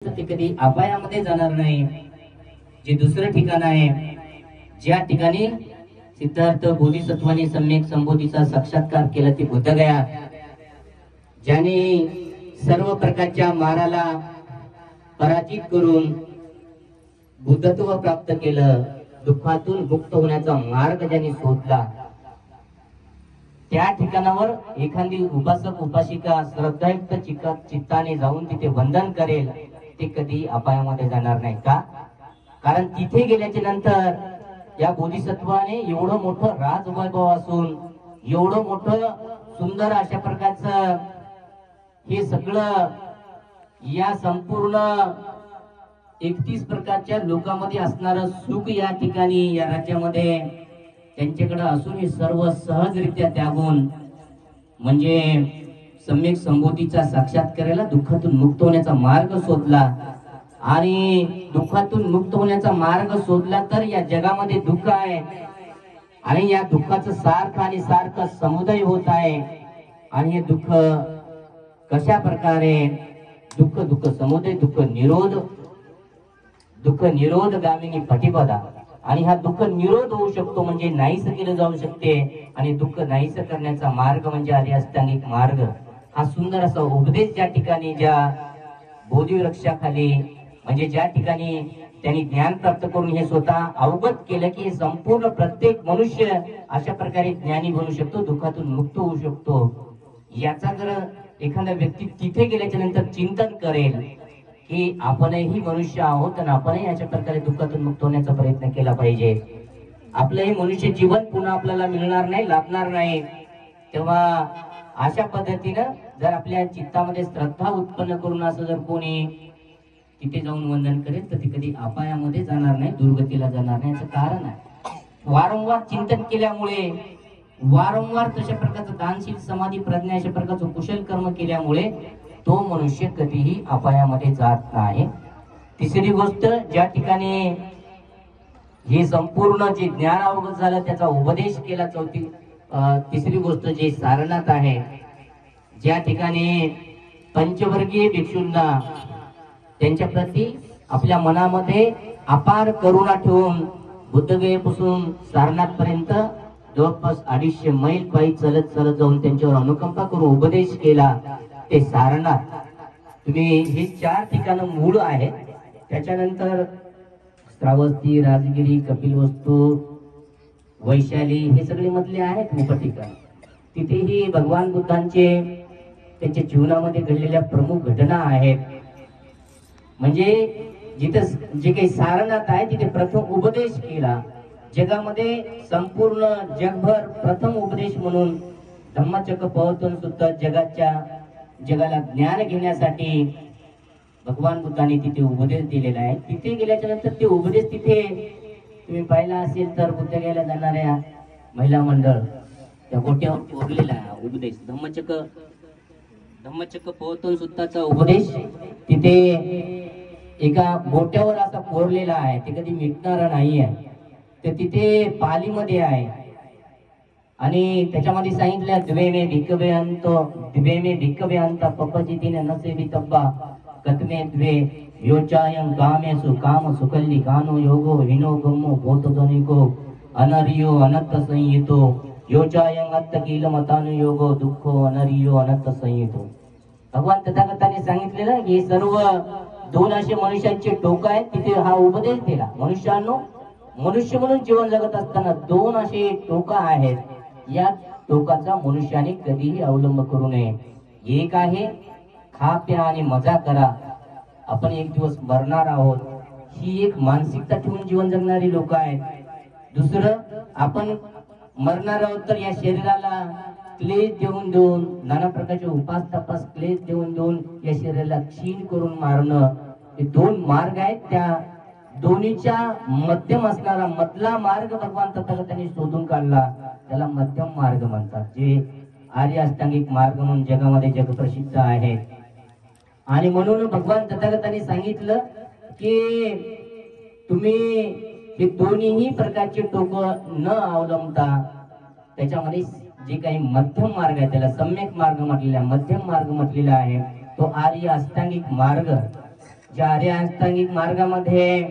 ते कधी अपायामध्ये जाणार नाही। जे दुसरं ठिकाण आहे, ज्या ठिकाणी सिद्धार्थ बोधिसत्वाने सम्यक संबोधीचा साक्षात्कार केला ते बुद्धगया, ज्याने सर्व प्रकारच्या माराला पराजित करून बुद्धत्व प्राप्त केलं, दुःखातून मुक्त होण्याचा मार्ग ज्यांनी शोधला, त्या ठिकाणावर एखादी उपासक उपासिका श्रद्धायुक्त चित्ताने जाऊन तिथे वंदन करेल, ते कधी अपायामध्ये जाणार नाही। का? कारण तिथे गेल्याच्या नंतर या बोधिसत्वाने एवढं मोठं राजवैभव असून, एवढं मोठं सुंदर अशा प्रकारचं हे सगळं या संपूर्ण 31 प्रकारच्या लोकांमध्ये असणारं सुख या ठिकाणी या राज्यामध्ये त्यांच्याकडे असून हे सर्व सहजरित्या त्यागून म्हणजे सम्यक संबोधीचा साक्षात्काराला दुःखातून मुक्त होण्याचा मार्ग शोधला। आणि दुःखातून मुक्त होण्याचा मार्ग शोधला तर या जगामध्ये दुःख आहे आणि या दुःखाचं सारखं आणि सारखं समुदाय होत आहे। आणि हे दुःख कशा प्रकारे दुःख दुःख समुदाय दुःख निरोध गामिनी पटिपदा, आणि हा दुःख निरोध होऊ शकतो म्हणजे नाहीस केलं जाऊ शकते। आणि दुःख नाहीस करण्याचा मार्ग म्हणजे आर्य अष्टांगिक मार्ग। हा सुंदर असा उपदेश ज्या ठिकाणी ज्या बोधिवृक्षाखाली म्हणजे ज्या ठिकाणी त्यांनी ज्ञान प्राप्त करून हे स्वतः अवगत केलं की संपूर्ण प्रत्येक मनुष्य अशा प्रकारे ज्ञानी बनू शकतो, दुःखातून मुक्त होऊ शकतो। याचा जर एखादा व्यक्ती तिथे गेल्याच्या नंतर चिंतन करेल की आपणही मनुष्य आहोत आणि आपणही अशा प्रकारे दुःखातून मुक्त होण्याचा प्रयत्न केला पाहिजे, आपलं हे मनुष्य जीवन पुन्हा आपल्याला मिळणार नाही, लाभणार नाही, तेव्हा अशा पद्धतीनं जर आपल्या चित्तामध्ये श्रद्धा उत्पन्न करून असं जर कोणी तिथे जाऊन वंदन करेल तर ती कधी अपायामध्ये जाणार नाही, दुर्गतीला जाणार नाही। याचं कारण आहे वारंवार चिंतन केल्यामुळे, वारंवार तशा प्रकारचं दानशील समाधी प्रज्ञा अशा प्रकारचं कुशल कर्म केल्यामुळे तो मनुष्य कधीही अपायामध्ये जात नाही। तिसरी गोष्ट, ज्या ठिकाणी हे संपूर्ण जे ज्ञान अवगत झालं त्याचा उपदेश केला, तिसरी गोष्ट जे सारनाथ आहे, ज्या ठिकाणी पंचवर्गीय भिक्षूंना त्यांच्या प्रती आपल्या मनामध्ये अपार करुणा ठेवून बुद्धगयेपासून सारनाथ पर्यंत जवळपास 250 मैल पायी चलत चलत जाऊन त्यांच्यावर अनुकंपा करून उपदेश केला, ते सारनाथ। तुम्ही हे 4 ठिकाण मूळ आहे। त्याच्यानंतर श्रावस्ती, राजगिरी, कपिलवस्तू, वैशाली हे सगळे मधले आहेत उपठिकाण। तिथेही भगवान बुद्धांचे त्यांच्या जीवनामध्ये घडलेल्या प्रमुख घटना आहेत। म्हणजे जिथं जे काही सारनाथ आहे तिथे प्रथम उपदेश केला, जगामध्ये संपूर्ण जगभर प्रथम उपदेश म्हणून धम्मचक्र प्रवर्तन सुद्धा जगाला ज्ञान घेण्यासाठी भगवान बुद्धांनी तिथे उपदेश दिलेला आहे। तिथे गेल्याच्या नंतर ते उपदेश तिथे तुम्ही पाहिला असेल तर बुद्धगयाला जाणाऱ्या महिला मंडळ त्या गोट्यावर कोरलेला उपदेश धम्मचक्र प्रवर्तन सुद्धाचा उपदेश तिथे एका गोट्यावर असा कोरलेला आहे, ते कधी मिटणारा नाही आहे। तर तिथे पालीमध्ये आहे आणि त्याच्यामध्ये सांगितलं द्वे मे भिक्खवे अंत पपजितीने नसे वितब्बा कतमे द्वे योचायं कामेषु काम सुकल्ली गानो योगो हिनो गमो बोधजनिको अनरियो अनत्त संहितो योचायं अत्त कीलमतानु योगो दुःखो अनरियो अनत्त संहितो। भगवान तथागताने सांगितलेलं की सर्व 2 असे मनुष्यांचे टोक आहेत, तिथे हा उपदेश दिला। मनुष्य म्हणून जीवन जगत असताना 2 असे टोक आहेत, या टोकाचा मनुष्याने कधीही अवलंब करू नये। एक आहे खा प्या आणि मजा करा, आपण एक दिवस मरणार आहोत, ही एक मानसिकता ठेवून जीवन जगणारी लोक आहेत। दुसरं, आपण मरणार आहोत तर या शरीराला क्लेश देऊन देऊन, नाना प्रकारचे उपास तपास क्लेश देऊन देऊन या शरीराला क्षीण करून मारणं, हे 2 मार्ग आहेत। त्या दोन्हीच्या मध्यम असणारा मधला मार्ग भगवान तथागतांनी शोधून काढला, त्याला मध्यम मार्ग म्हणतात, जे आर्य अष्टांगिक मार्ग म्हणून जगामध्ये जगप्रसिद्ध आहे। आणि म्हणून भगवान तथागतांनी सांगितलं की तुम्ही हे दोन्हीही प्रकारचे टोक न अवलंबता त्याच्यामध्ये जे काही मध्यम मार्ग आहे त्याला सम्यक मार्ग म्हटलेला, मध्यम मार्ग म्हटलेला आहे, तो आर्य अष्टांगिक मार्ग ज्या आर्य अष्टांगिक मार्गामध्ये